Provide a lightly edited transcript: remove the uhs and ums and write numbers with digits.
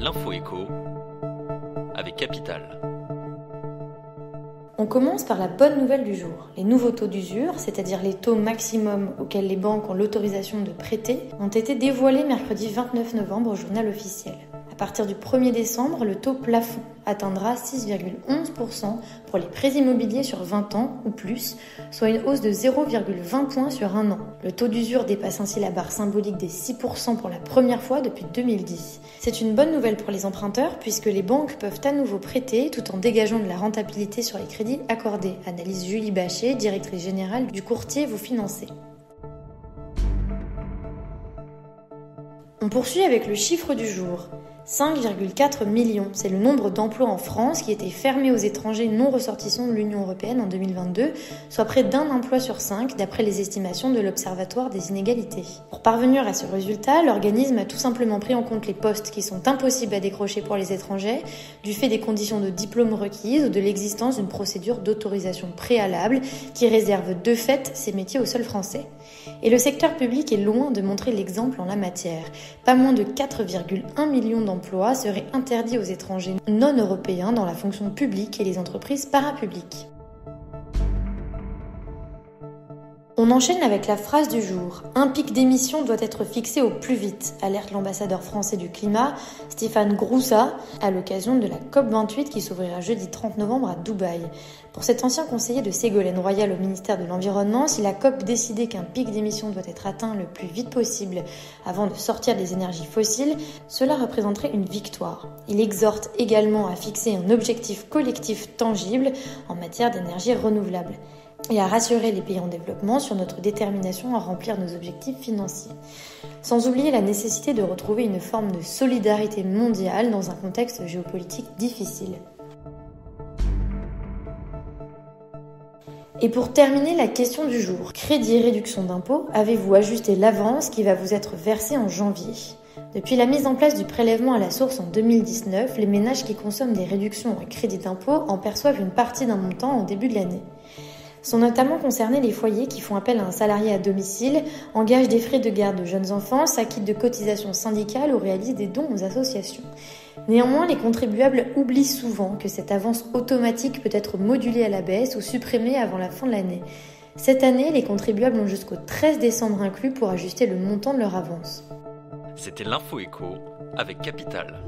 l'info éco avec Capital. On commence par la bonne nouvelle du jour. Les nouveaux taux d'usure, c'est-à-dire les taux maximum auxquels les banques ont l'autorisation de prêter, ont été dévoilés mercredi 29 novembre au journal officiel. À partir du 1er décembre, le taux plafond atteindra 6,11% pour les prêts immobiliers sur 20 ans ou plus, soit une hausse de 0,20 points sur un an. Le taux d'usure dépasse ainsi la barre symbolique des 6% pour la première fois depuis 2010. C'est une bonne nouvelle pour les emprunteurs puisque les banques peuvent à nouveau prêter tout en dégageant de la rentabilité sur les crédits accordés, analyse Julie Bachet, directrice générale du courtier Vous Financez. On poursuit avec le chiffre du jour. 5,4 millions, c'est le nombre d'emplois en France qui étaient fermés aux étrangers non ressortissants de l'Union européenne en 2022, soit près d'un emploi sur 5 d'après les estimations de l'Observatoire des inégalités. Pour parvenir à ce résultat, l'organisme a tout simplement pris en compte les postes qui sont impossibles à décrocher pour les étrangers, du fait des conditions de diplôme requises ou de l'existence d'une procédure d'autorisation préalable qui réserve de fait ces métiers aux seuls Français. Et le secteur public est loin de montrer l'exemple en la matière. Pas moins de 4,1 millions d'emplois seraient interdits aux étrangers non européens dans la fonction publique et les entreprises parapubliques. On enchaîne avec la phrase du jour. Un pic d'émissions doit être fixé au plus vite, alerte l'ambassadeur français du climat, Stéphane Groussat, à l'occasion de la COP28 qui s'ouvrira jeudi 30 novembre à Dubaï. Pour cet ancien conseiller de Ségolène Royal au ministère de l'Environnement, si la COP décidait qu'un pic d'émissions doit être atteint le plus vite possible avant de sortir des énergies fossiles, cela représenterait une victoire. Il exhorte également à fixer un objectif collectif tangible en matière d'énergie renouvelable et à rassurer les pays en développement sur notre détermination à remplir nos objectifs financiers. Sans oublier la nécessité de retrouver une forme de solidarité mondiale dans un contexte géopolitique difficile. Et pour terminer, la question du jour. Crédit et réduction d'impôts, avez-vous ajusté l'avance qui va vous être versée en janvier ? Depuis la mise en place du prélèvement à la source en 2019, les ménages qui consomment des réductions et crédits d'impôt en perçoivent une partie d'un montant au début de l'année. Sont notamment concernés les foyers qui font appel à un salarié à domicile, engagent des frais de garde de jeunes enfants, s'acquittent de cotisations syndicales ou réalisent des dons aux associations. Néanmoins, les contribuables oublient souvent que cette avance automatique peut être modulée à la baisse ou supprimée avant la fin de l'année. Cette année, les contribuables ont jusqu'au 13 décembre inclus pour ajuster le montant de leur avance. C'était l'info éco avec Capital.